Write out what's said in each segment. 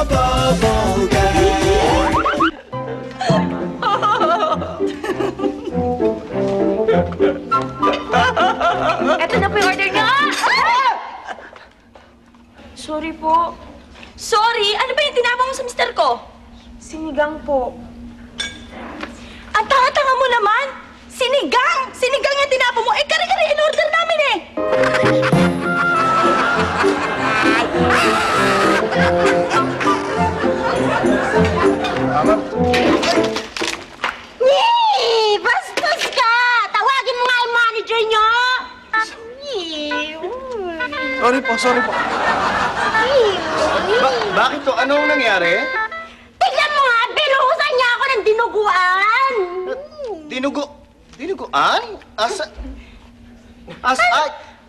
bubble gum. Eto na po yung order niyo. Sorry po. Sorry? Ano ba yung tinapon mo sa mister ko? Sinigang po. Ang tanga-tanga mo naman! Sinigang! Sinigang yung tinapon mo! Eh, kare-kare in-order namin eh! Yee! Bastos ka! Tawagin mo nga yung manager nyo! Sorry po, sorry po. Bakit to? Anong nangyari? Tignan mo nga! Binuhusan niya ako ng dinuguan! Dinuguan?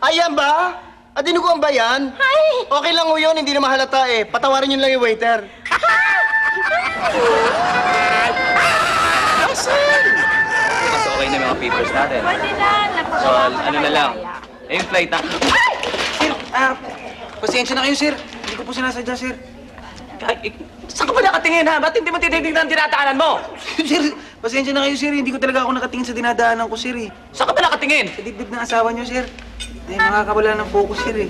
Ayan ba? Dinuguan ba yan? Ay! Okay lang ho yun, hindi na mahalata eh. Patawarin yun lang yung waiter. Mas okay na yung mga papers natin. Pwede na. So, ano na lang. Eh, yung flight na. Sir, pasensya na kayo, sir. Hindi ko po sinasadya, sir. Ay, saan ka ba nakatingin, ha? Ba't hindi mo tinitignan ang dinadaanan mo? Sir, pasensya na kayo, sir. Hindi ko talaga ako nakatingin sa dinadaanan ko, sir, eh. Saan ka ba nakatingin? Sa dibdib ng asawa niyo, sir. Hindi, nakakawala ng focus, sir, eh.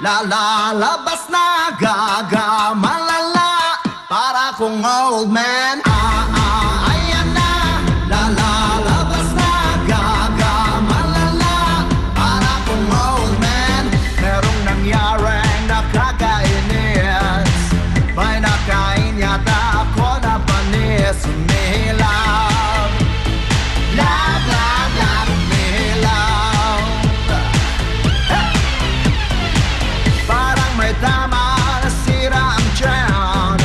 Lalabas na gaga malala para kong old man. Ayan na. Lalabas na gaga malala para kong old man. Merong nangyaring nakakainis. May nakain yata ako na panis. Umihilap. Love, love, love, umihilap. Parang may tama na sira ang tiyan.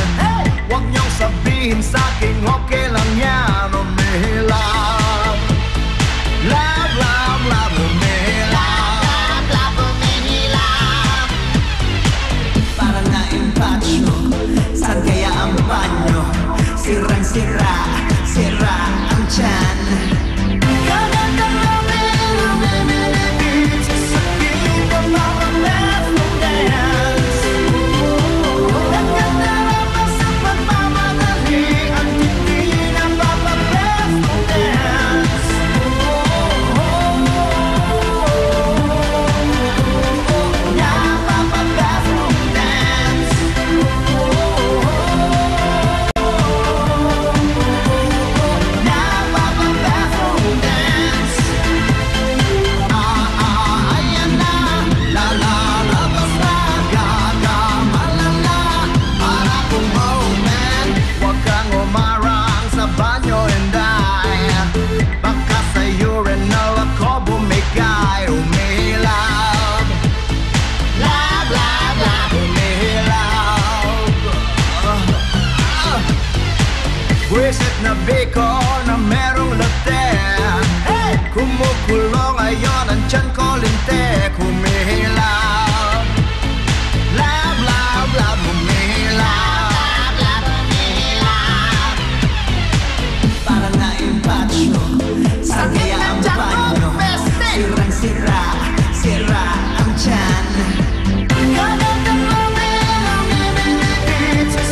Huwag niyong sabihin sa'king okay lang yan. Umihilap. Love, love, love, umihilap. Love, umihilap. Parang na-impatyo. Saan kaya ang banyo? Sirang-sira, sira ang tiyan. Wisit na biko na merong latte. Kumukulo ngayon ang tiyan ko lintik. Humihilap. Love, love, love, humihilap. Love, love, humihilap. Parang na-impatyo. Saan kaya ang banyo? Sirang-sira, sira ang tiyan. It's a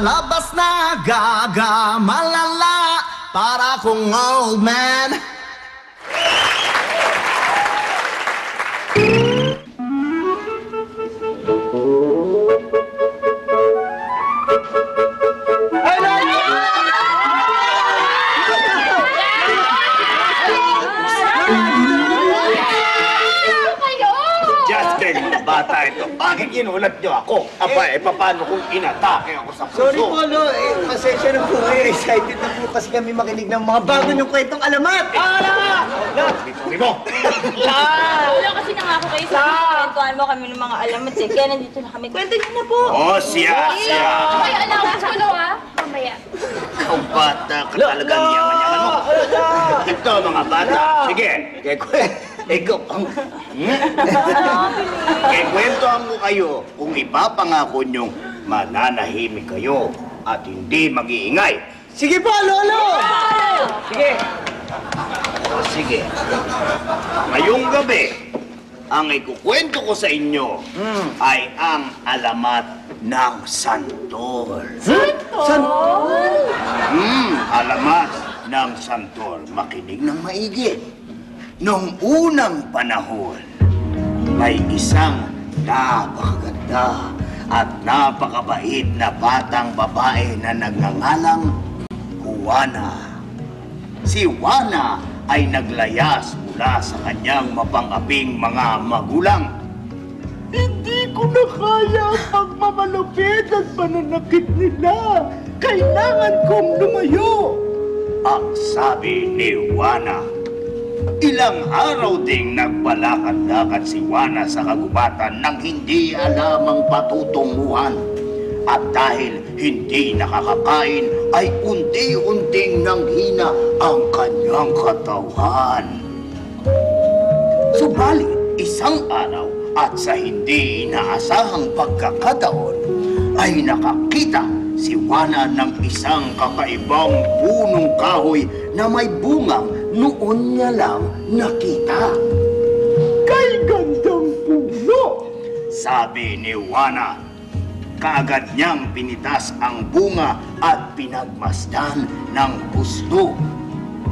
labas na gagamalala para kong old man. Justin, mga bata ito, bakit ginulat niyo ako? Aba, paano kung inatake ako sa puso? Sorry po, Lo. Pasensya na po kayo. Excited na po kasi kami makinig ng mga bago niyong kwentong alamat. Bituin mo! Wala kasi nangako kayo sa kwentuhan mo kami ng mga alamat eh. Kaya nandito na kami. Kwento niyo na po. Oh, siya! Ay, allowance ko na mamaya. Ikaw bata ka talaga niyaman-yaman mo. Ito, mga bata. Sige, ikaw ang... Kwentuhan ko kayo kung ipapangako niyong mananahimik kayo at hindi mag-iingay. Sige po, Lolo! Sige. O sige, ngayong gabi, ang ikukwento ko sa inyo ay ang alamat ng santol. Alamat ng santol. Makinig ng maigi. Noong unang panahon, may isang napakaganda at napakabait na batang babae na nagngangalang Juana. Si Juana ay naglayas mula sa kanyang mapang-aping mga magulang. Hindi ko na kaya ang pagmamalupit at pananakit nila. Kailangan kong lumayo. Ang sabi ni Juana. Ilang araw ding nagbalakad-lakad si Juana sa kagubatan nang hindi alam ang patutunguhan. At dahil hindi nakakakain, ay unti-unting nanghina ang kanyang katawan. Subalit, isang araw at sa hindi inaasahang pagkakataon, ay nakakita si Juana ng isang kakaibang punong kahoy na may bungang noon niya lang nakita. Kay gandang puno! Sabi ni Juana. Kaagad niyang pinitas ang bunga at pinagmasdan ng gusto.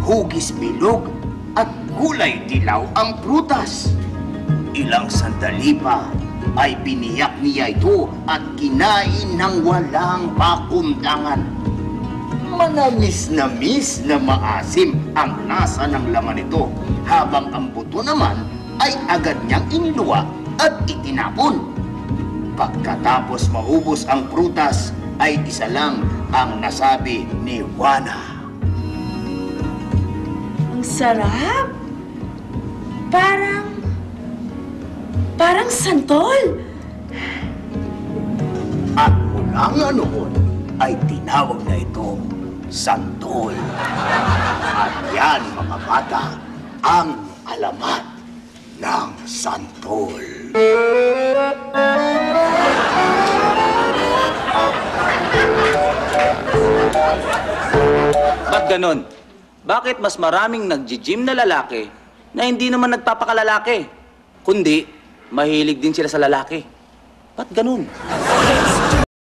Hugis bilog at kulay dilaw ang prutas. Ilang sandali pa ay biniyak niya ito at kinain ng walang pakundangan. Manamis-namis na maasim ang lasa ng laman nito, habang ang buto naman ay agad niyang iniluwa at itinapon. Pagkatapos maubos ang prutas, ay isa lang ang nasabi ni Juana. Ang sarap. Parang santol. At mula nga noon, ay tinawag na ito santol. At yan, mga bata, ang alamat ng santol. Ba't ganon? Bakit mas maraming nag-gym na lalaki na hindi naman nagpapakalalaki? Kundi, mahilig din sila sa lalaki. Ba't ganon?